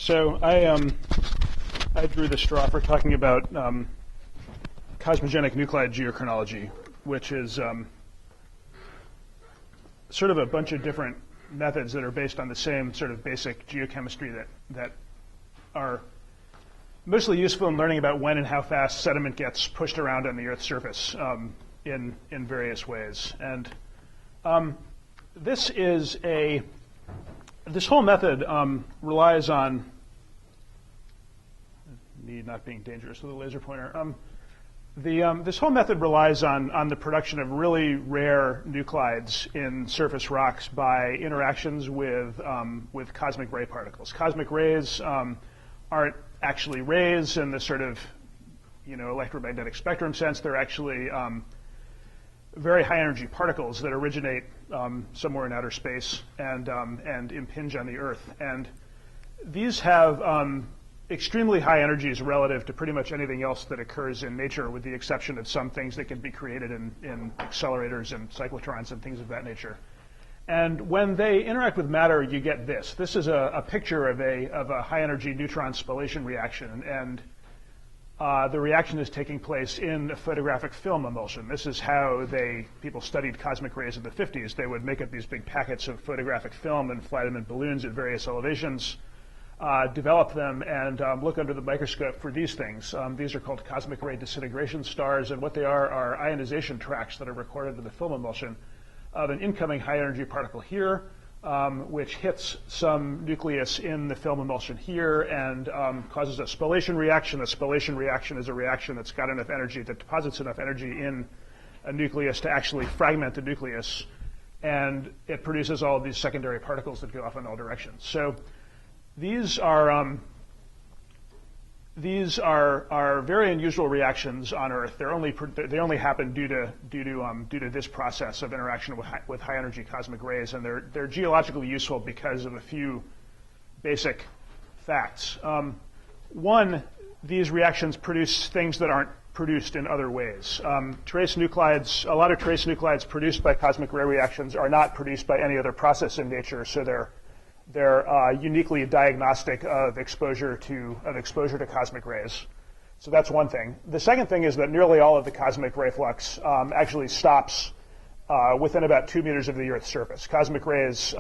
So I drew the straw for talking about Cosmogenic-Nuclide geochronology, which is sort of a bunch of different methods that are based on the same sort of basic geochemistry that are mostly useful in learning about when and how fast sediment gets pushed around on the Earth's surface in various ways. And this whole method relies on me not being dangerous with a laser pointer. This whole method relies on the production of really rare nuclides in surface rocks by interactions with cosmic ray particles. Cosmic rays aren't actually rays in the sort of electromagnetic spectrum sense. They're actually very high energy particles that originate somewhere in outer space and impinge on the Earth. And these have extremely high energies relative to pretty much anything else that occurs in nature, with the exception of some things that can be created in accelerators and cyclotrons and things of that nature. And when they interact with matter, you get this. This is a picture of a high energy neutron spallation reaction, and the reaction is taking place in a photographic film emulsion. This is how people studied cosmic rays in the 50s. They would make up these big packets of photographic film and fly them in balloons at various elevations, develop them, and look under the microscope for these things. These are called cosmic ray disintegration stars, and what they are ionization tracks that are recorded in the film emulsion of an incoming high energy particle here, which hits some nucleus in the film emulsion here and causes a spallation reaction. A spallation reaction is a reaction that's got enough energy, that deposits enough energy in a nucleus to actually fragment the nucleus, and it produces all of these secondary particles that go off in all directions. So these are very unusual reactions on Earth. They only happen due to this process of interaction with high energy cosmic rays, and they're geologically useful because of a few basic facts. One, these reactions produce things that aren't produced in other ways. Trace nuclides, a lot of trace nuclides produced by cosmic ray reactions are not produced by any other process in nature, so they're uniquely diagnostic of exposure to cosmic rays. So that's one thing. The second thing is that nearly all of the cosmic ray flux actually stops within about 2 meters of the Earth's surface. Cosmic rays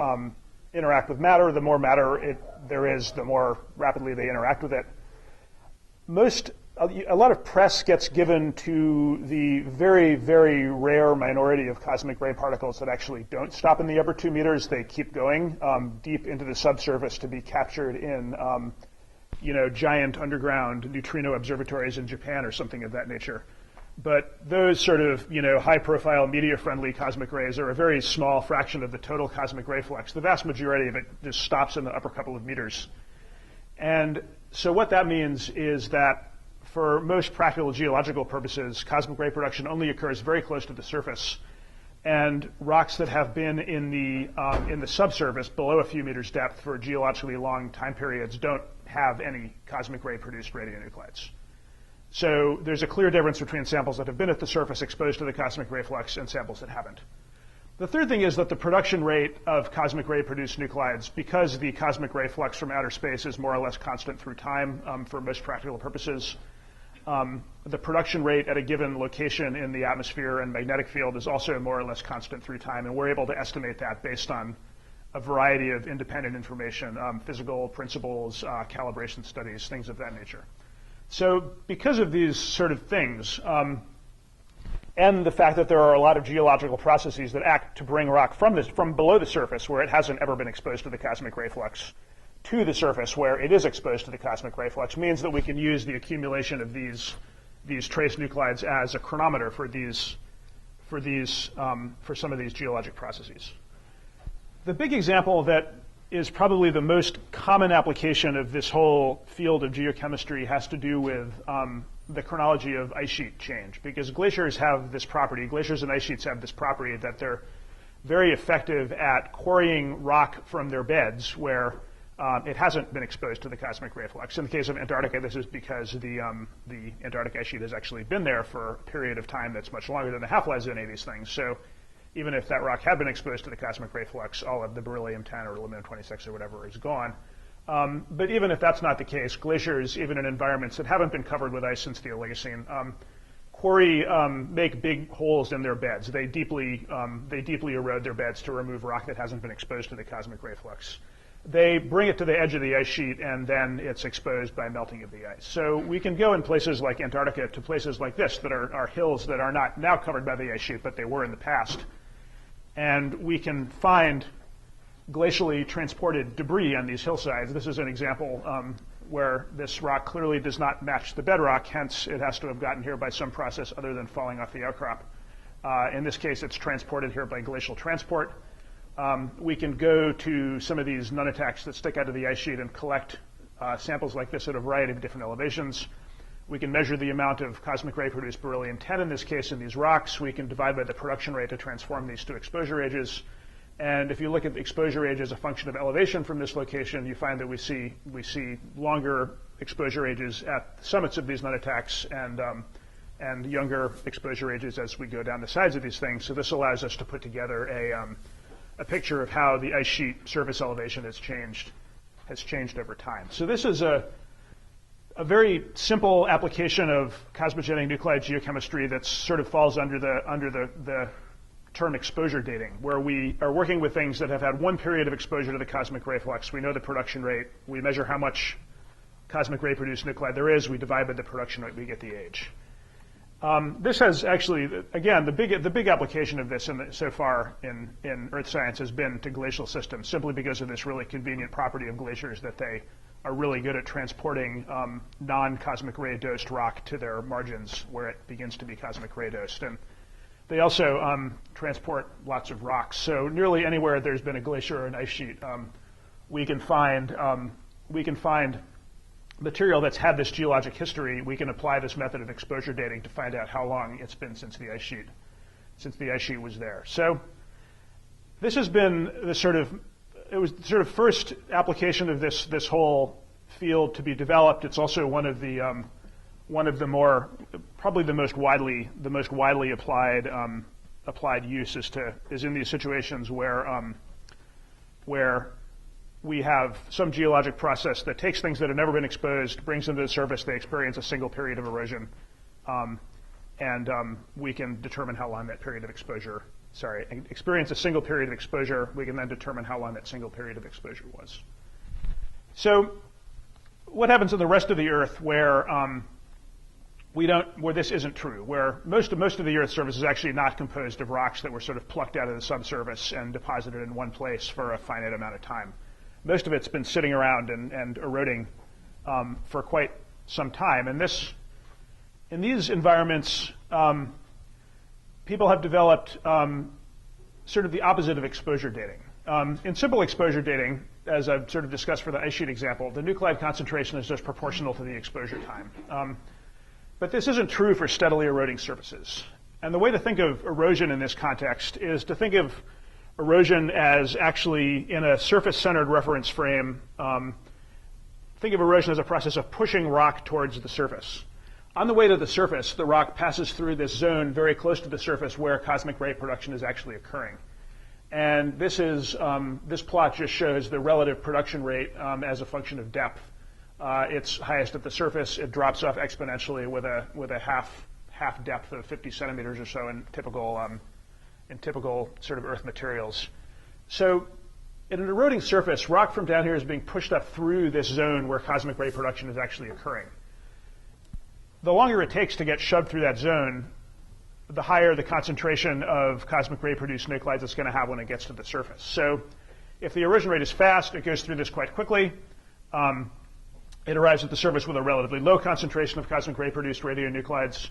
interact with matter. The more matter there is, the more rapidly they interact with it. A lot of press gets given to the very, very rare minority of cosmic ray particles that actually don't stop in the upper 2 meters. They keep going deep into the subsurface to be captured in giant underground neutrino observatories in Japan or something of that nature. But those sort of high-profile, media-friendly cosmic rays are a very small fraction of the total cosmic ray flux. The vast majority of it just stops in the upper couple of meters. And so what that means is that for most practical geological purposes, cosmic ray production only occurs very close to the surface, and rocks that have been in the subsurface below a few meters depth for geologically long time periods don't have any cosmic ray produced radionuclides. So there's a clear difference between samples that have been at the surface exposed to the cosmic ray flux and samples that haven't. The third thing is that the production rate of cosmic ray produced nuclides, because the cosmic ray flux from outer space is more or less constant through time for most practical purposes, the production rate at a given location in the atmosphere and magnetic field is also more or less constant through time, and we're able to estimate that based on a variety of independent information, physical principles, calibration studies, things of that nature. So because of these sort of things, and the fact that there are a lot of geological processes that act to bring rock from below the surface, where it hasn't ever been exposed to the cosmic ray flux, to the surface where it is exposed to the cosmic ray flux, means that we can use the accumulation of these trace nuclides as a chronometer for some of these geologic processes. The big example that is probably the most common application of this whole field of geochemistry has to do with the chronology of ice sheet change, because glaciers have this property. Glaciers and ice sheets have this property that they're very effective at quarrying rock from their beds where it hasn't been exposed to the cosmic ray flux. In the case of Antarctica, this is because the Antarctic ice sheet has actually been there for a period of time that's much longer than the half-lives of any of these things. So even if that rock had been exposed to the cosmic ray flux, all of the beryllium-10 or aluminum-26 or whatever is gone. But even if that's not the case, glaciers, even in environments that haven't been covered with ice since the Oligocene, make big holes in their beds. They deeply erode their beds to remove rock that hasn't been exposed to the cosmic ray flux. They bring it to the edge of the ice sheet, and then it's exposed by melting of the ice. So we can go in places like Antarctica to places like this that are hills that are not now covered by the ice sheet, but they were in the past. And we can find glacially transported debris on these hillsides. This is an example where this rock clearly does not match the bedrock, hence it has to have gotten here by some process other than falling off the outcrop. In this case, it's transported here by glacial transport. We can go to some of these nunataks that stick out of the ice sheet and collect samples like this at a variety of different elevations. We can measure the amount of cosmic ray-produced beryllium-10 in this case in these rocks. We can divide by the production rate to transform these to exposure ages. And if you look at the exposure age as a function of elevation from this location, you find that we see longer exposure ages at the summits of these nunataks and younger exposure ages as we go down the sides of these things. So this allows us to put together a picture of how the ice sheet surface elevation has changed over time. So this is a very simple application of cosmogenic-nuclide geochemistry that sort of falls under the term exposure dating, where we are working with things that have had one period of exposure to the cosmic ray flux. We know the production rate. We measure how much cosmic ray-produced nuclide there is. We divide by the production rate. We get the age. This has actually, again, the big application of this so far in Earth science has been to glacial systems, simply because of this really convenient property of glaciers that they are really good at transporting non-cosmic ray dosed rock to their margins where it begins to be cosmic ray dosed. And they also transport lots of rocks. So nearly anywhere there's been a glacier or an ice sheet, we can find material that's had this geologic history. We can apply this method of exposure dating to find out how long it's been since the ice sheet was there. So this has been it was the sort of first application of this whole field to be developed. It's also one of the more, probably the most widely applied use is in these situations where we have some geologic process that takes things that have never been exposed, brings them to the surface, they experience a single period of erosion, and we can determine how long that period of exposure, experience a single period of exposure, we can then determine how long that single period of exposure was. So what happens in the rest of the Earth where this isn't true, where most of the Earth's surface is actually not composed of rocks that were sort of plucked out of the subsurface and deposited in one place for a finite amount of time. Most of it's been sitting around and eroding for quite some time. And in these environments, people have developed sort of the opposite of exposure dating. In simple exposure dating, as I've sort of discussed for the ice sheet example, the nuclide concentration is just proportional to the exposure time. But this isn't true for steadily eroding surfaces. And the way to think of erosion in this context is to think of erosion as actually in a surface-centered reference frame. Think of erosion as a process of pushing rock towards the surface. On the way to the surface, the rock passes through this zone very close to the surface where cosmic ray production is actually occurring. And this plot just shows the relative production rate as a function of depth. It's highest at the surface. It drops off exponentially with a half depth of 50 centimeters or so in typical sort of Earth materials. So in an eroding surface, rock from down here is being pushed up through this zone where cosmic ray production is actually occurring. The longer it takes to get shoved through that zone, the higher the concentration of cosmic ray-produced nuclides it's going to have when it gets to the surface. So if the erosion rate is fast, it goes through this quite quickly. It arrives at the surface with a relatively low concentration of cosmic ray-produced radionuclides.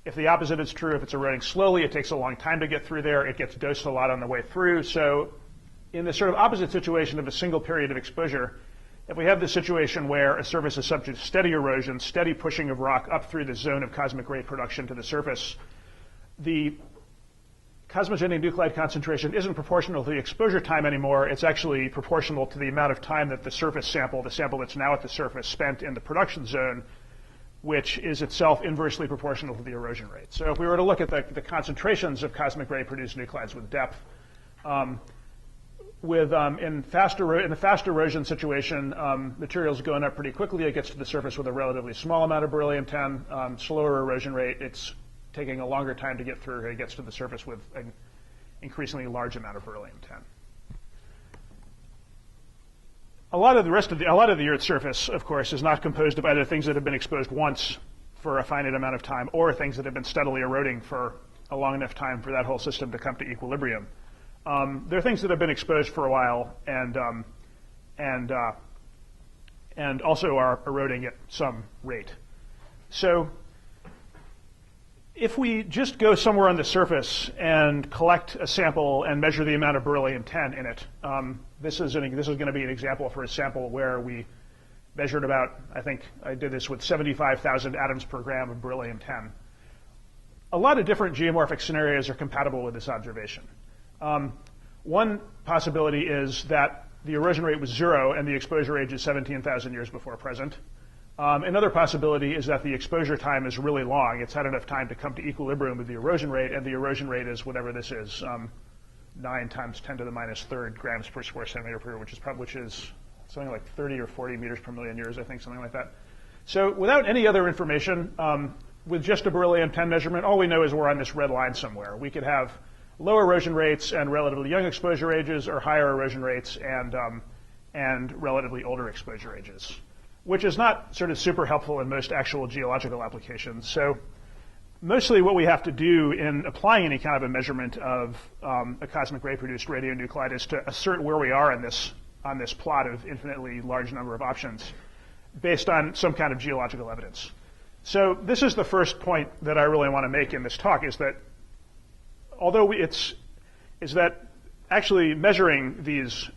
If the opposite is true, if it's eroding slowly, it takes a long time to get through there. It gets dosed a lot on the way through. So in the sort of opposite situation of a single period of exposure, if we have this situation where a surface is subject to steady erosion, steady pushing of rock up through the zone of cosmic ray production to the surface, the cosmogenic-nuclide concentration isn't proportional to the exposure time anymore. It's actually proportional to the amount of time that the surface sample, the sample that's now at the surface, spent in the production zone, which is itself inversely proportional to the erosion rate. So if we were to look at the concentrations of cosmic ray-produced nuclides with depth, in the fast erosion situation, material's going up pretty quickly. It gets to the surface with a relatively small amount of beryllium-10. Slower erosion rate, it's taking a longer time to get through. It gets to the surface with an increasingly large amount of beryllium-10. A lot of the Earth's surface, of course, is not composed of either things that have been exposed once for a finite amount of time or things that have been steadily eroding for a long enough time for that whole system to come to equilibrium. There are things that have been exposed for a while and also are eroding at some rate. So if we just go somewhere on the surface and collect a sample and measure the amount of beryllium-10 in it, this is going to be an example for a sample where we measured about, I think I did this with 75,000 atoms per gram of beryllium-10. A lot of different geomorphic scenarios are compatible with this observation. One possibility is that the erosion rate was 0 and the exposure age is 17,000 years before present. Another possibility is that the exposure time is really long. It's had enough time to come to equilibrium with the erosion rate, and the erosion rate is whatever this is, 9 times 10 to the minus third grams per square centimeter per year, which is something like 30 or 40 meters per million years, I think, something like that. So without any other information, with just a beryllium-10 measurement, all we know is we're on this red line somewhere. We could have low erosion rates and relatively young exposure ages, or higher erosion rates and relatively older exposure ages, which is not sort of super helpful in most actual geological applications. So mostly what we have to do in applying any kind of a measurement of a cosmic ray-produced radionuclide is to assert where we are on this plot of infinitely large number of options based on some kind of geological evidence. So this is the first point that I really want to make in this talk, is that although actually measuring these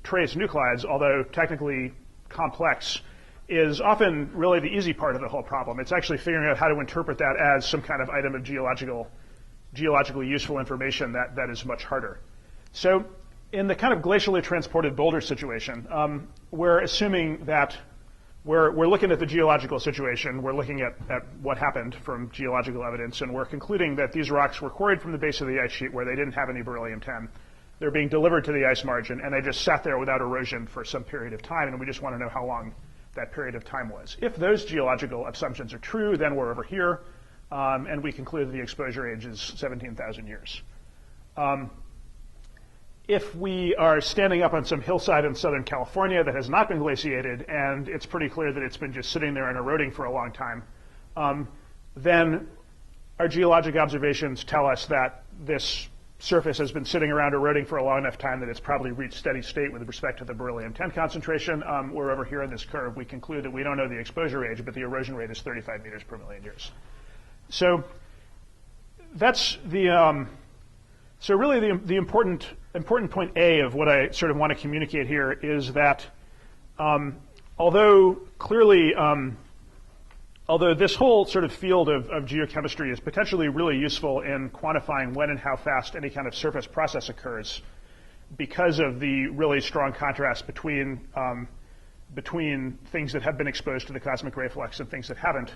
trace nuclides, although technically complex, is often really the easy part of the whole problem. It's actually figuring out how to interpret that as some kind of item of geologically useful information that is much harder. So in the kind of glacially transported boulder situation, we're assuming that we're looking at the geological situation, we're looking at what happened from geological evidence, and we're concluding that these rocks were quarried from the base of the ice sheet where they didn't have any beryllium-10. They're being delivered to the ice margin, and they just sat there without erosion for some period of time, and we just want to know how long that period of time was. If those geological assumptions are true, then we're over here, and we conclude that the exposure age is 17,000 years. If we are standing up on some hillside in Southern California that has not been glaciated, and it's pretty clear that it's been just sitting there and eroding for a long time, then our geologic observations tell us that this surface has been sitting around eroding for a long enough time that it's probably reached steady state with respect to the beryllium-10 concentration. We're over here in this curve. We conclude that we don't know the exposure age, but the erosion rate is 35 meters per million years. So that's so really the important point A of what I sort of want to communicate here is that although clearly, although this whole sort of field of geochemistry is potentially really useful in quantifying when and how fast any kind of surface process occurs because of the really strong contrast between things that have been exposed to the cosmic ray flux and things that haven't,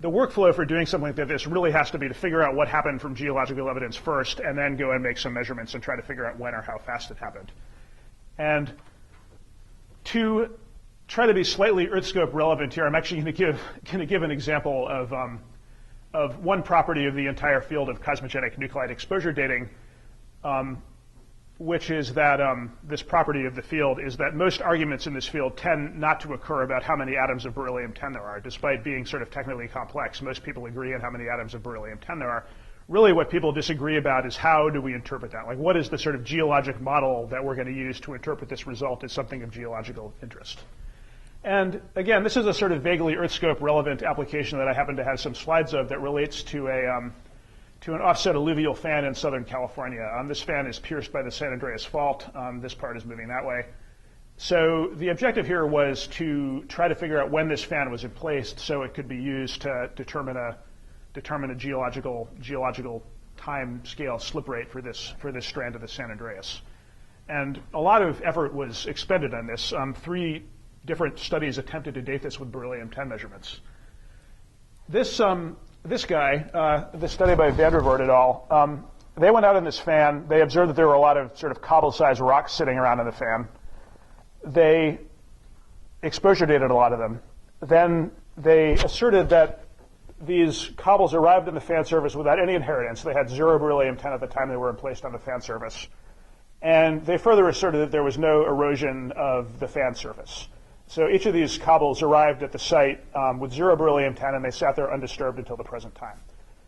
the workflow for doing something like this really has to be to figure out what happened from geological evidence first and then go and make some measurements and try to figure out when or how fast it happened. And to try to be slightly Earth scope relevant here, I'm actually going to give an example of one property of the entire field of cosmogenic-nuclide exposure dating, which is that this property of the field is that most arguments in this field tend not to occur about how many atoms of beryllium-10 there are. Despite being sort of technically complex, most people agree on how many atoms of beryllium-10 there are. Really what people disagree about is how do we interpret that? Like, what is the sort of geologic model that we're going to use to interpret this result as something of geological interest? And again, this is a sort of vaguely Earth scope relevant application that I happen to have some slides of that relates to an offset alluvial fan in Southern California. This fan is pierced by the San Andreas Fault. This part is moving that way. So the objective here was to try to figure out when this fan was in place so it could be used to determine a geological time scale slip rate for this strand of the San Andreas. And a lot of effort was expended on this. 3 different studies attempted to date this with beryllium-10 measurements. This guy, this study by Van der Voort et al., they went out in this fan. They observed that there were a lot of sort of cobble-sized rocks sitting around in the fan. They exposure dated a lot of them. Then they asserted that these cobbles arrived in the fan surface without any inheritance. They had 0 beryllium-10 at the time they were placed on the fan surface. And they further asserted that there was no erosion of the fan surface. So each of these cobbles arrived at the site with 0 beryllium-10, and they sat there undisturbed until the present time.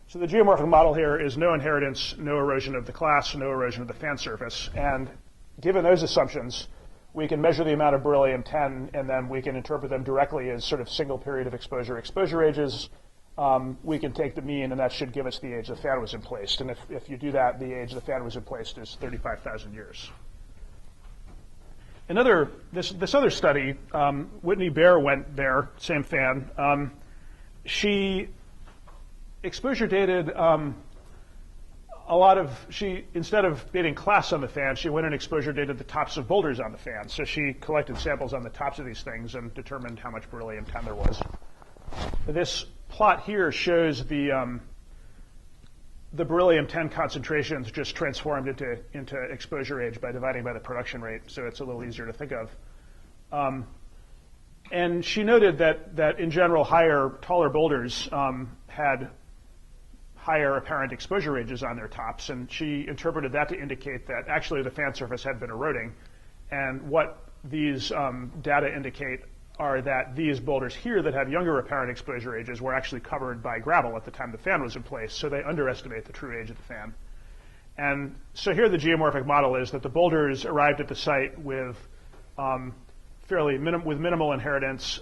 So the geomorphic model here is no inheritance, no erosion of the class, no erosion of the fan surface. And given those assumptions, we can measure the amount of beryllium-10, and then we can interpret them directly as sort of single period of exposure ages. We can take the mean, and that should give us the age the fan was in place. And if you do that, the age the fan was in place is 35,000 years. This other study, Whitney Behr went there, same fan. She exposure dated instead of dating class on the fan, she went and exposure dated the tops of boulders on the fan. So she collected samples on the tops of these things and determined how much beryllium-10 there was. This plot here shows the beryllium-10 concentrations just transformed into exposure age by dividing by the production rate, so it's a little easier to think of. And she noted that in general, taller boulders had higher apparent exposure ages on their tops, and she interpreted that to indicate that actually the fan surface had been eroding. And what these data indicate are that these boulders here that have younger apparent exposure ages were actually covered by gravel at the time the fan was in place, so they underestimate the true age of the fan. And so here the geomorphic model is that the boulders arrived at the site with minimal inheritance,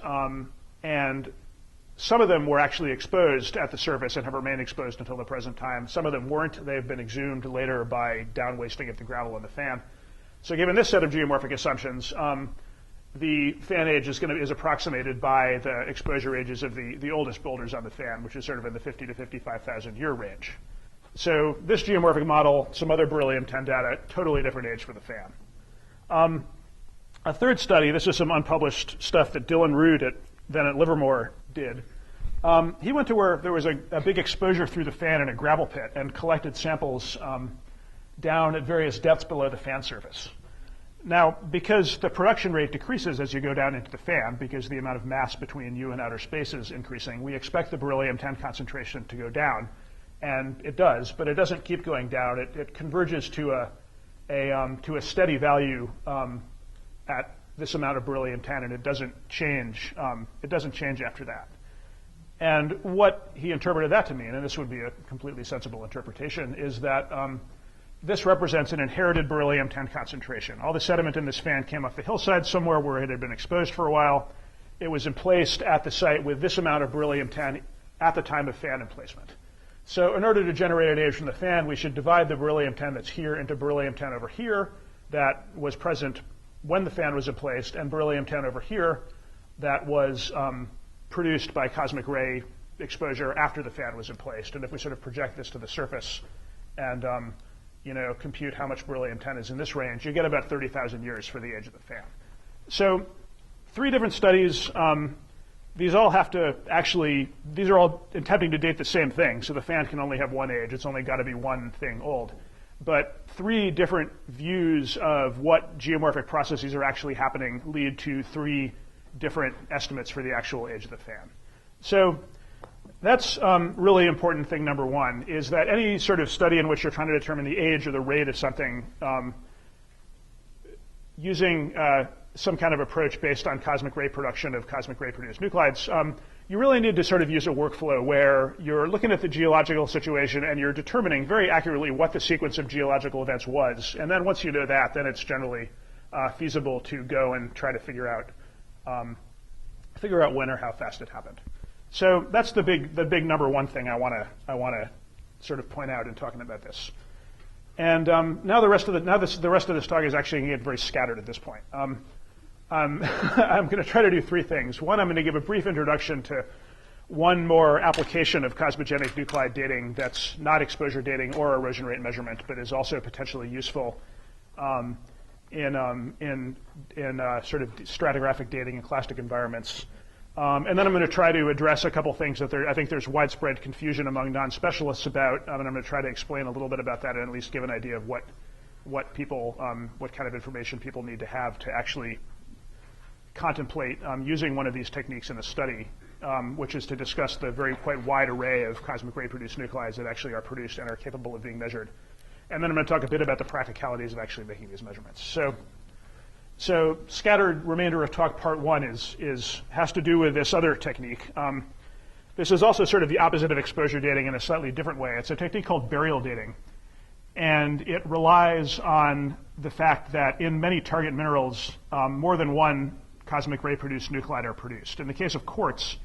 and some of them were actually exposed at the surface and have remained exposed until the present time. Some of them weren't. They've been exhumed later by down-wasting of the gravel in the fan. So given this set of geomorphic assumptions, the fan age is approximated by the exposure ages of the oldest boulders on the fan, which is sort of in the 50 to 55,000 year range. So this geomorphic model, some other beryllium-10 data, totally different age for the fan. A third study, this is some unpublished stuff that Dylan Rood then at Livermore did. He went to where there was a big exposure through the fan in a gravel pit and collected samples down at various depths below the fan surface. Now, because the production rate decreases as you go down into the fan, because the amount of mass between you and outer space is increasing, we expect the beryllium-10 concentration to go down. And it does, but it doesn't keep going down. It converges to a steady value at this amount of beryllium-10, and it doesn't change. It doesn't change after that. And what he interpreted that to mean, and this would be a completely sensible interpretation, is that this represents an inherited beryllium-10 concentration. All the sediment in this fan came off the hillside somewhere where it had been exposed for a while. It was emplaced at the site with this amount of beryllium-10 at the time of fan emplacement. So in order to generate an age from the fan, we should divide the beryllium-10 that's here into beryllium-10 over here that was present when the fan was emplaced, and beryllium-10 over here that was produced by cosmic ray exposure after the fan was emplaced. And if we sort of project this to the surface and compute how much beryllium-10 is in this range, you get about 30,000 years for the age of the fan. So 3 different studies. These are all attempting to date the same thing. So the fan can only have one age. It's only got to be one thing old. But 3 different views of what geomorphic processes are actually happening lead to 3 different estimates for the actual age of the fan. So that's really important thing number 1, is that any sort of study in which you're trying to determine the age or the rate of something using some kind of approach based on cosmic ray production of cosmic ray produced nuclides, you really need to sort of use a workflow where you're looking at the geological situation and you're determining very accurately what the sequence of geological events was. And then once you know that, then it's generally feasible to go and try to figure out when or how fast it happened. So that's the big number 1 thing I want to sort of point out in talking about this. And now the rest of this talk is actually going to get very scattered at this point. I'm going to try to do 3 things. 1, I'm going to give a brief introduction to one more application of cosmogenic-nuclide dating that's not exposure dating or erosion rate measurement, but is also potentially useful in sort of stratigraphic dating in clastic environments. And then I'm going to try to address a couple things that I think there's widespread confusion among non-specialists about, and I'm going to try to explain a little bit about that and at least give an idea of what kind of information people need to have to actually contemplate using one of these techniques in a study, which is to discuss the quite wide array of cosmic ray produced nuclides that actually are produced and are capable of being measured. And then I'm going to talk a bit about the practicalities of actually making these measurements. So scattered remainder of talk part one has to do with this other technique. This is also sort of the opposite of exposure dating in a slightly different way. It's a technique called burial dating. And it relies on the fact that in many target minerals, more than one cosmic ray produced nuclide are produced. In the case of quartz,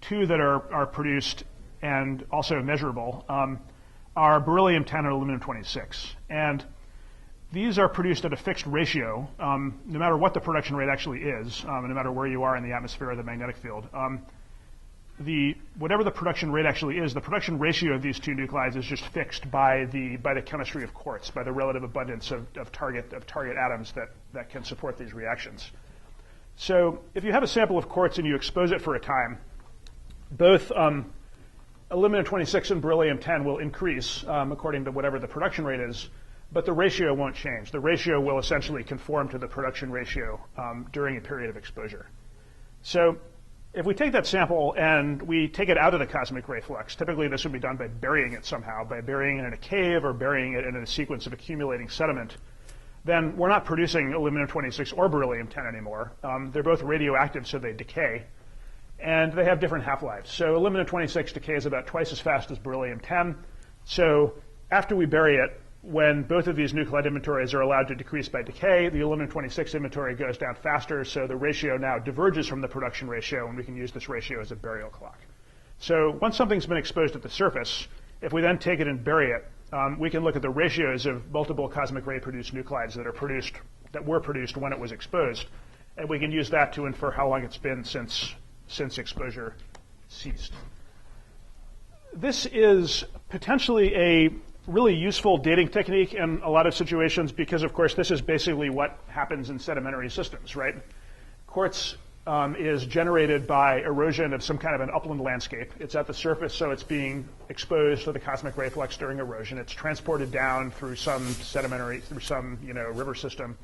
two that are produced and also measurable are beryllium-10 and aluminum-26. And these are produced at a fixed ratio, no matter what the production rate actually is, no matter where you are in the atmosphere or the magnetic field. Whatever the production rate actually is, the production ratio of these two nuclides is just fixed by the chemistry of quartz, by the relative abundance of target atoms that can support these reactions. So if you have a sample of quartz and you expose it for a time, both aluminum-26 and beryllium-10 will increase according to whatever the production rate is, but the ratio won't change. The ratio will essentially conform to the production ratio during a period of exposure. So if we take that sample and we take it out of the cosmic ray flux, typically this would be done by burying it somehow, by burying it in a cave or burying it in a sequence of accumulating sediment, then we're not producing aluminum-26 or beryllium-10 anymore. They're both radioactive, so they decay, and they have different half-lives. So aluminum-26 decays about twice as fast as beryllium-10. So after we bury it, when both of these nuclide inventories are allowed to decrease by decay, the aluminum-26 inventory goes down faster, so the ratio now diverges from the production ratio, and we can use this ratio as a burial clock. So once something's been exposed at the surface, if we then take it and bury it, we can look at the ratios of multiple cosmic ray produced nuclides that were produced when it was exposed, and we can use that to infer how long it's been since exposure ceased. This is potentially a really useful dating technique in a lot of situations because, of course, this is basically what happens in sedimentary systems, right? Quartz is generated by erosion of some kind of an upland landscape. It's at the surface, so it's being exposed to the cosmic ray flux during erosion. It's transported down through some river system,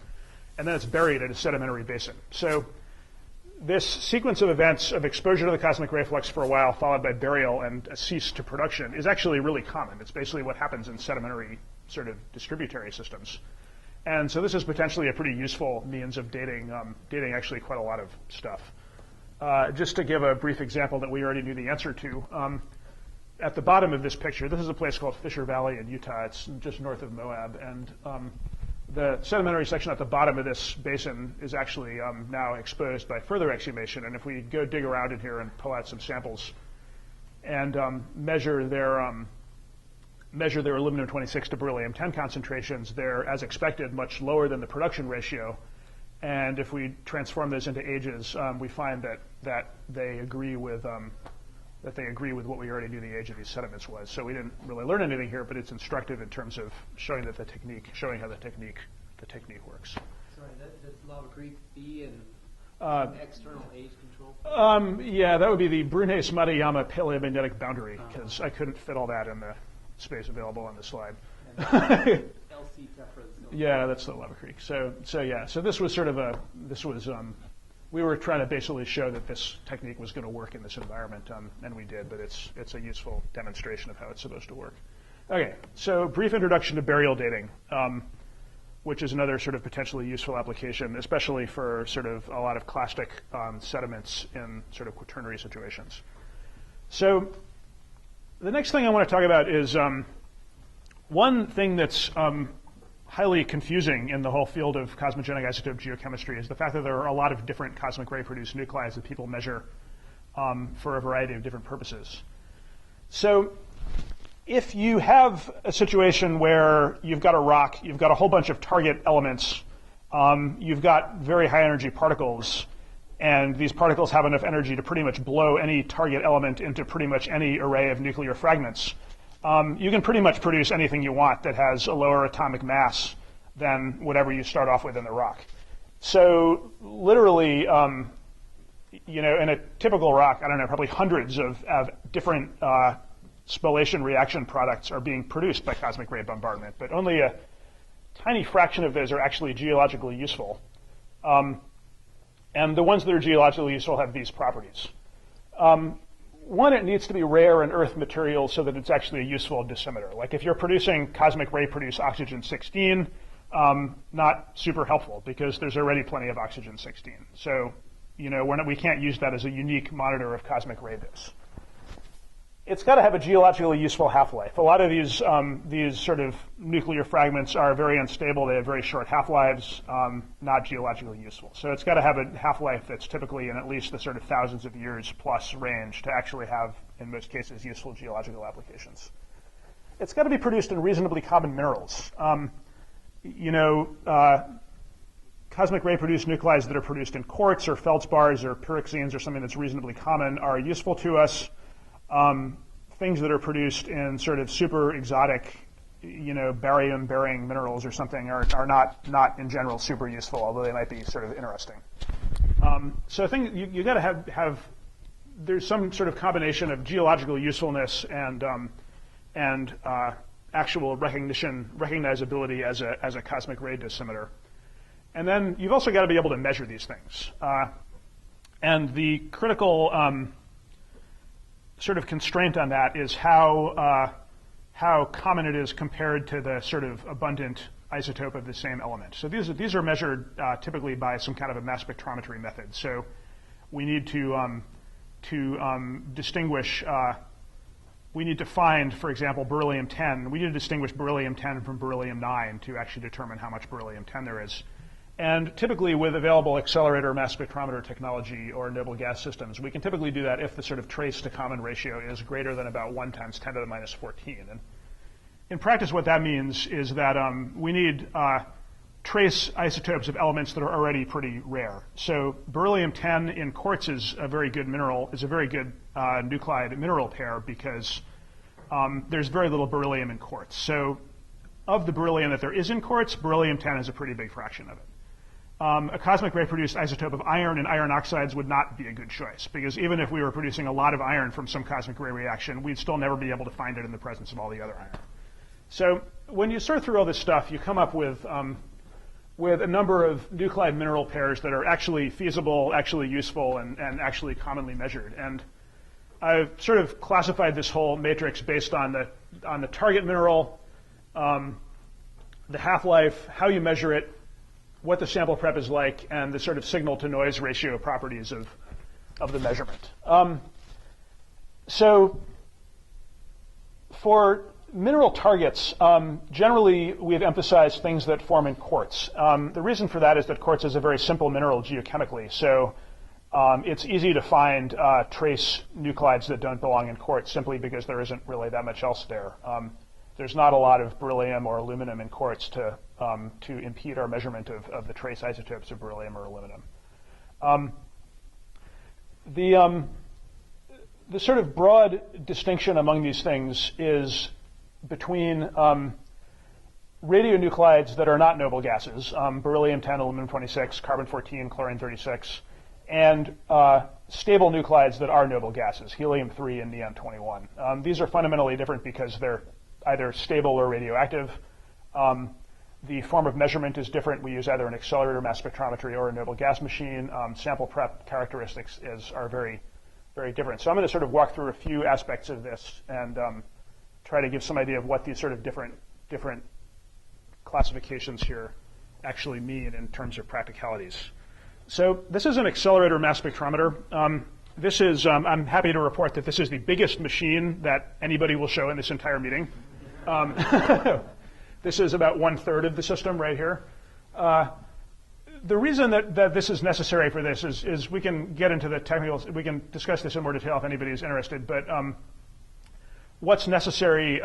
and then it's buried in a sedimentary basin. So this sequence of events of exposure to the cosmic ray flux for a while, followed by burial and a cease to production, is actually really common. It's basically what happens in sedimentary sort of distributary systems. And so this is potentially a pretty useful means of dating actually quite a lot of stuff. Just to give a brief example that we already knew the answer to, at the bottom of this picture, this is a place called Fisher Valley in Utah. It's just north of Moab. And the sedimentary section at the bottom of this basin is actually now exposed by further exhumation. And if we go dig around in here and pull out some samples and measure their aluminum-26 to beryllium-10 concentrations, they're, as expected, much lower than the production ratio. And if we transform those into ages, we find that they agree with what we already knew the age of these sediments was. So we didn't really learn anything here, but it's instructive in terms of showing how the technique works. Sorry, that's Lava Creek B and external age control? Yeah, that would be the Brunei-Matayama paleomagnetic boundary, because I couldn't fit all that in the space available on the slide. LC Tephra. Yeah, that's the Lava Creek. So this was sort of we were trying to basically show that this technique was going to work in this environment, and we did, but it's a useful demonstration of how it's supposed to work. Okay, so brief introduction to burial dating, which is another sort of potentially useful application, especially for sort of a lot of clastic sediments in sort of quaternary situations. So the next thing I want to talk about is one thing that's highly confusing in the whole field of cosmogenic isotope geochemistry is the fact that there are a lot of different cosmic ray produced nuclides that people measure for a variety of different purposes. So if you have a situation where you've got a rock, you've got a whole bunch of target elements, you've got very high energy particles, and these particles have enough energy to pretty much blow any target element into pretty much any array of nuclear fragments, you can pretty much produce anything you want that has a lower atomic mass than whatever you start off with in the rock. So literally, in a typical rock, I don't know, probably hundreds of different spallation reaction products are being produced by cosmic ray bombardment, but only a tiny fraction of those are actually geologically useful. And the ones that are geologically useful have these properties. One, it needs to be rare in Earth material so that it's actually a useful dosimeter. Like if you're producing cosmic ray-produced oxygen-16, not super helpful because there's already plenty of oxygen-16. So, we can't use that as a unique monitor of cosmic ray dose. It's got to have a geologically useful half-life. A lot of these sort of nuclear fragments are very unstable. They have very short half-lives, not geologically useful. So it's got to have a half-life that's typically in at least the sort of thousands of years plus range to actually have, in most cases, useful geological applications. It's got to be produced in reasonably common minerals. Cosmic ray-produced nuclides that are produced in quartz or feldspars or pyroxenes or something that's reasonably common are useful to us. Things that are produced in sort of super exotic, barium-bearing minerals or something are not in general super useful, although they might be sort of interesting. So I think you got to have there's some sort of combination of geological usefulness and actual recognizability as a cosmic ray dosimeter. And then you've also got to be able to measure these things. And the critical sort of constraint on that is how common it is compared to the sort of abundant isotope of the same element. So these are measured typically by some kind of a mass spectrometry method. So we need to distinguish. We need to find, for example, beryllium-10. We need to distinguish beryllium-10 from beryllium-9 to actually determine how much beryllium-10 there is. And typically with available accelerator mass spectrometer technology or noble gas systems, we can typically do that if the sort of trace to common ratio is greater than about 1 times 10 to the minus 14. And in practice, what that means is that we need trace isotopes of elements that are already pretty rare. So beryllium-10 in quartz is a very good mineral, is a very good nuclide mineral pair because there's very little beryllium in quartz. So of the beryllium that there is in quartz, beryllium-10 is a pretty big fraction of it. A cosmic ray-produced isotope of iron and iron oxides would not be a good choice because even if we were producing a lot of iron from some cosmic ray reaction, we'd still never be able to find it in the presence of all the other iron. So when you sort through all this stuff, you come up with a number of nuclide mineral pairs that are actually feasible, actually useful, and actually commonly measured. And I've sort of classified this whole matrix based on the target mineral, the half-life, how you measure it, what the sample prep is like, and the sort of signal-to-noise ratio properties of the measurement. So for mineral targets, generally we've emphasized things that form in quartz. The reason for that is that quartz is a very simple mineral geochemically, so it's easy to find trace nuclides that don't belong in quartz simply because there isn't really that much else there. There's not a lot of beryllium or aluminum in quartz to impede our measurement of the trace isotopes of beryllium or aluminum. The sort of broad distinction among these things is between radionuclides that are not noble gases, beryllium-10, aluminum-26, carbon-14, chlorine-36, and stable nuclides that are noble gases, helium-3 and neon-21. These are fundamentally different because they're either stable or radioactive. The form of measurement is different. We use either an accelerator mass spectrometry or a noble gas machine. Sample prep characteristics are very, very different. So I'm going to sort of walk through a few aspects of this and try to give some idea of what these sort of different classifications here actually mean in terms of practicalities. So this is an accelerator mass spectrometer. This is, I'm happy to report that this is the biggest machine that anybody will show in this entire meeting. This is about 1/3 of the system right here. The reason that this is necessary for this is we can get into the technicals, we can discuss this in more detail if anybody is interested, but what's necessary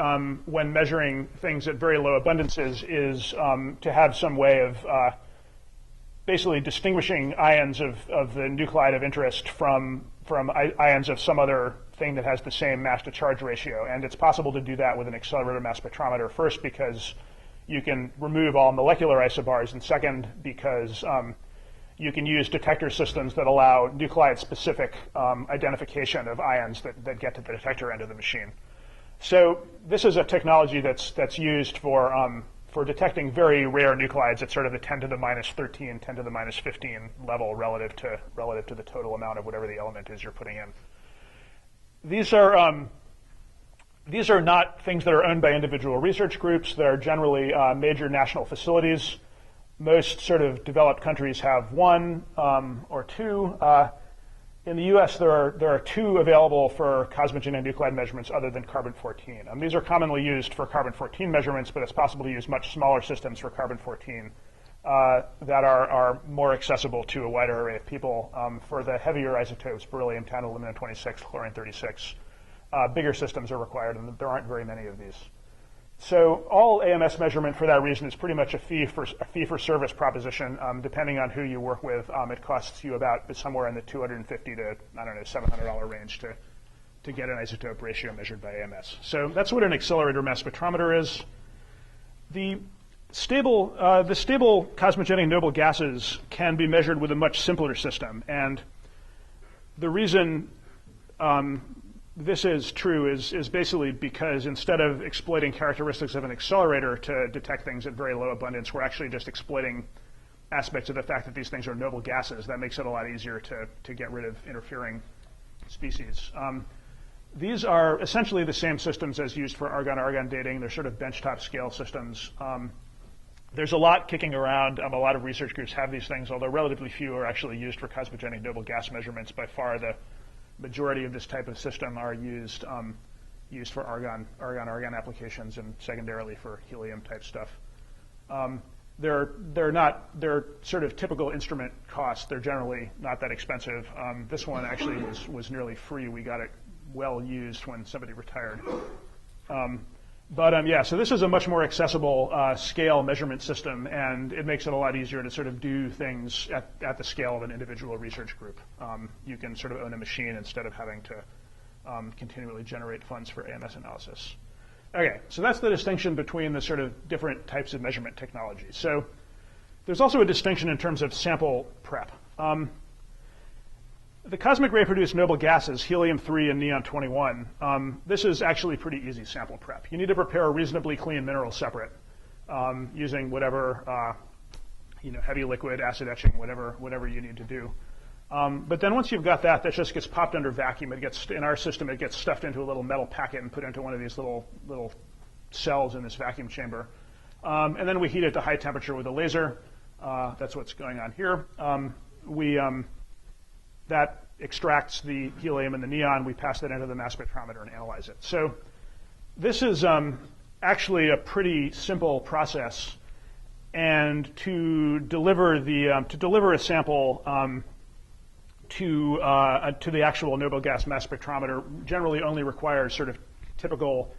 when measuring things at very low abundances is to have some way of basically distinguishing ions of the nuclide of interest from ions of some other thing that has the same mass to charge ratio. And it's possible to do that with an accelerator mass spectrometer, first because you can remove all molecular isobars, and second because you can use detector systems that allow nuclide-specific identification of ions that get to the detector end of the machine. So this is a technology that's used for detecting very rare nuclides at sort of the 10 to the minus 13, 10 to the minus 15 level relative to the total amount of whatever the element is you're putting in. These are not things that are owned by individual research groups. They're generally major national facilities. Most sort of developed countries have one or two. In the US, there are two available for cosmogenic-nuclide measurements other than carbon-14. These are commonly used for carbon-14 measurements, but it's possible to use much smaller systems for carbon-14 that are more accessible to a wider array of people. For the heavier isotopes, beryllium-10, aluminum-26, chlorine-36, bigger systems are required, and there aren't very many of these. So all AMS measurement for that reason is pretty much a fee for service proposition. Depending on who you work with, it costs you about somewhere in the $250 to $700 range to get an isotope ratio measured by AMS. So that's what an accelerator mass spectrometer is. The stable cosmogenic noble gases can be measured with a much simpler system, and the reason this is true is basically because instead of exploiting characteristics of an accelerator to detect things at very low abundance, we're actually just exploiting aspects of the fact that these things are noble gases. That makes it a lot easier to get rid of interfering species. These are essentially the same systems as used for argon-argon dating. They're sort of benchtop scale systems. There's a lot kicking around. A lot of research groups have these things, although relatively few are actually used for cosmogenic noble gas measurements. By far, the majority of this type of system are used for argon applications and secondarily for helium type stuff. They're sort of typical instrument costs. They're generally not that expensive. This one actually was nearly free. We got it well used when somebody retired. Yeah, so this is a much more accessible scale measurement system, and it makes it a lot easier to sort of do things at the scale of an individual research group. You can sort of own a machine instead of having to continually generate funds for AMS analysis. Okay, so that's the distinction between the sort of different types of measurement technologies. So there's also a distinction in terms of sample prep. The cosmic ray-produced noble gases, helium-3 and neon-21, this is actually pretty easy sample prep. You need to prepare a reasonably clean mineral separate using whatever, heavy liquid, acid etching, whatever you need to do. But then once you've got that just gets popped under vacuum. In our system, it gets stuffed into a little metal packet and put into one of these little cells in this vacuum chamber. And then we heat it to high temperature with a laser. That's what's going on here. That extracts the helium and the neon. We pass that into the mass spectrometer and analyze it. So this is actually a pretty simple process. And to deliver a sample to the actual noble gas mass spectrometer generally only requires sort of typical,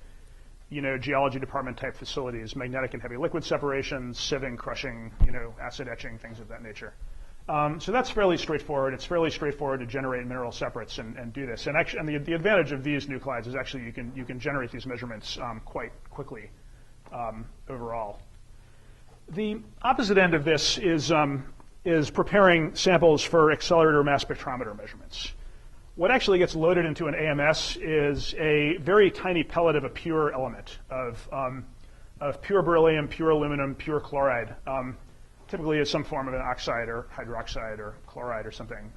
geology department type facilities, magnetic and heavy liquid separations, sieving, crushing, acid etching, things of that nature. So that's fairly straightforward. It's fairly straightforward to generate mineral separates and do this. And actually, the advantage of these nuclides is actually you can generate these measurements quite quickly overall. The opposite end of this is preparing samples for accelerator mass spectrometer measurements. What actually gets loaded into an AMS is a very tiny pellet of a pure element of pure beryllium, pure aluminum, pure chloride. Typically, it's some form of an oxide or hydroxide or chloride or something.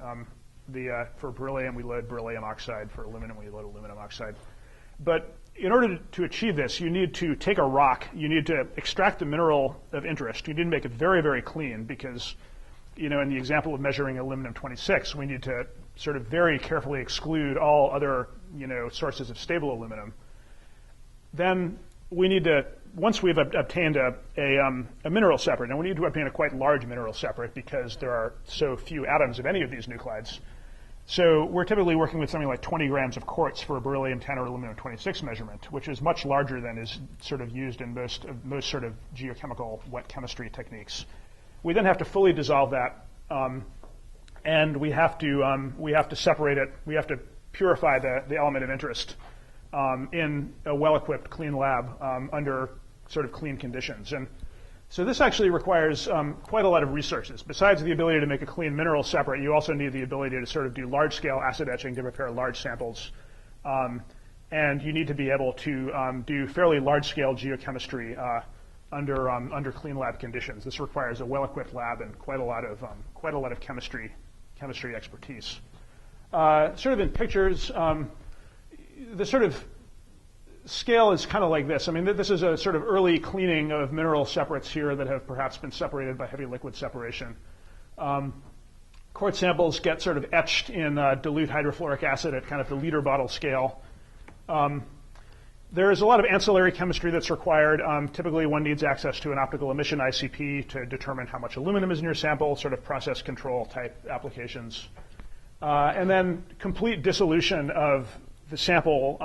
For beryllium, we load beryllium oxide. For aluminum, we load aluminum oxide. But in order to achieve this, you need to take a rock. You need to extract the mineral of interest. You need to make it very, very clean because, in the example of measuring aluminum-26, we need to sort of very carefully exclude all other, sources of stable aluminum. Then we need to, once we've obtained a mineral separate, and we need to obtain a quite large mineral separate because there are so few atoms of any of these nuclides. So we're typically working with something like 20 grams of quartz for a beryllium-10 or aluminum-26 measurement, which is much larger than is sort of used in most sort of geochemical wet chemistry techniques. We then have to fully dissolve that, and we have to separate it. We have to purify the element of interest in a well-equipped, clean lab under sort of clean conditions. And So this actually requires quite a lot of resources. Besides the ability to make a clean mineral separate, you also need the ability to sort of do large-scale acid etching to prepare large samples. And you need to be able to do fairly large-scale geochemistry under clean lab conditions. This requires a well-equipped lab and quite a lot of chemistry expertise. Sort of in pictures, the sort of scale is kind of like this. I mean, this is a sort of early cleaning of mineral separates here that have perhaps been separated by heavy liquid separation. Quartz samples get sort of etched in dilute hydrofluoric acid at kind of the liter bottle scale. There is a lot of ancillary chemistry that's required. Typically, one needs access to an optical emission ICP to determine how much aluminum is in your sample, sort of process control type applications. And then complete dissolution of the sample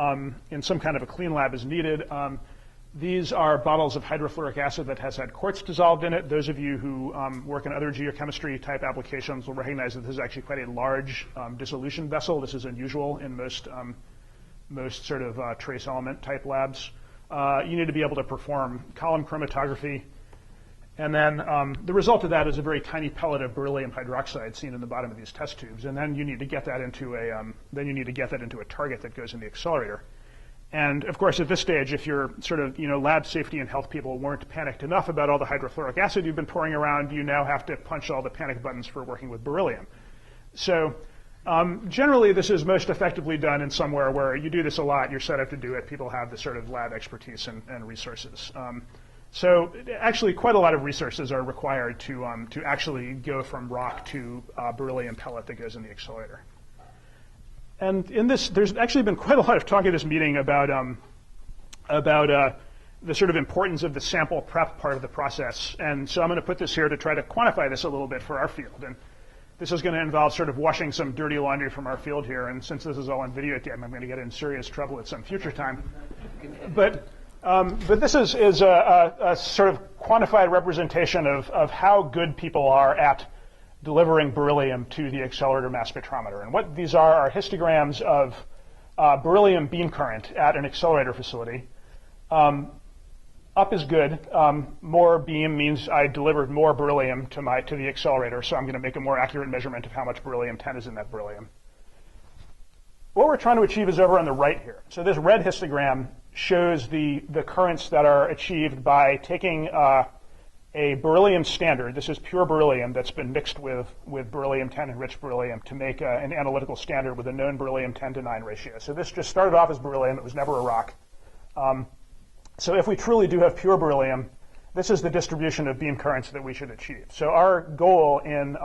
in some kind of a clean lab is needed. These are bottles of hydrofluoric acid that has had quartz dissolved in it. Those of you who work in other geochemistry type applications will recognize that this is actually quite a large dissolution vessel. This is unusual in most sort of trace element type labs. You need to be able to perform column chromatography. And then the result of that is a very tiny pellet of beryllium hydroxide seen in the bottom of these test tubes. And then you need to get that into a target that goes in the accelerator. And of course, at this stage, if your sort of lab safety and health people weren't panicked enough about all the hydrofluoric acid you've been pouring around, you now have to punch all the panic buttons for working with beryllium. So generally, this is most effectively done in somewhere where you do this a lot. You're set up to do it. People have the sort of lab expertise and resources. So actually, quite a lot of resources are required to actually go from rock to beryllium pellet that goes in the accelerator. And in this, there's actually been quite a lot of talk at this meeting about the sort of importance of the sample prep part of the process. And so I'm going to put this here to try to quantify this a little bit for our field. And this is going to involve sort of washing some dirty laundry from our field here. And since this is all on videotape, I'm going to get in serious trouble at some future time. But this is a sort of quantified representation of how good people are at delivering beryllium to the accelerator mass spectrometer. And what these are histograms of beryllium beam current at an accelerator facility. Up is good. More beam means I delivered more beryllium to the accelerator, so I'm going to make a more accurate measurement of how much beryllium-10 is in that beryllium. What we're trying to achieve is over on the right here. So this red histogram shows the currents that are achieved by taking a beryllium standard. This is pure beryllium that's been mixed with beryllium-10 enriched beryllium to make an analytical standard with a known beryllium-10 to 9 ratio. So this just started off as beryllium. It was never a rock. So if we truly do have pure beryllium, this is the distribution of beam currents that we should achieve. So our goal in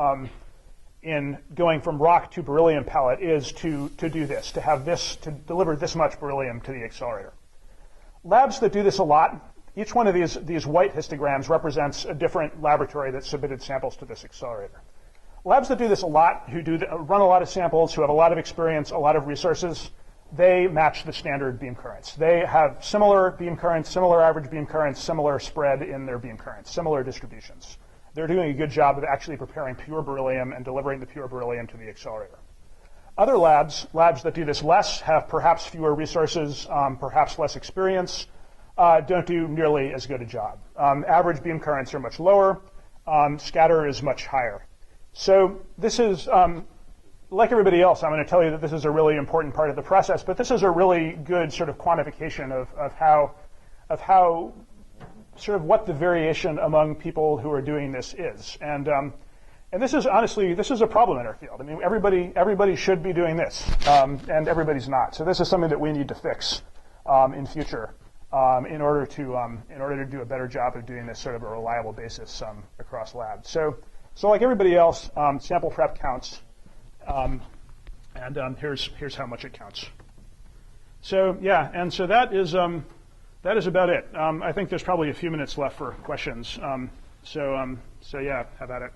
going from rock to beryllium pellet is to do this, to deliver this much beryllium to the accelerator. Labs that do this a lot, each one of these white histograms represents a different laboratory that submitted samples to this accelerator. Labs that do this a lot, who run a lot of samples, who have a lot of experience, a lot of resources, they match the standard beam currents. They have similar beam currents, similar average beam currents, similar spread in their beam currents, similar distributions. They're doing a good job of actually preparing pure beryllium and delivering the pure beryllium to the accelerator. Other labs that do this less, have perhaps fewer resources, perhaps less experience, don't do nearly as good a job. Average beam currents are much lower. Scatter is much higher. So this is, like everybody else, I'm going to tell you that this is a really important part of the process, but this is a really good sort of quantification of how sort of what the variation among people who are doing this is. And this is honestly, this is a problem in our field. I mean, everybody should be doing this, and everybody's not. So this is something that we need to fix in future in order to do a better job of doing this sort of a reliable basis across labs. So like everybody else, sample prep counts, and here's how much it counts. So yeah, and so that is about it. I think there's probably a few minutes left for questions. So yeah, have at it.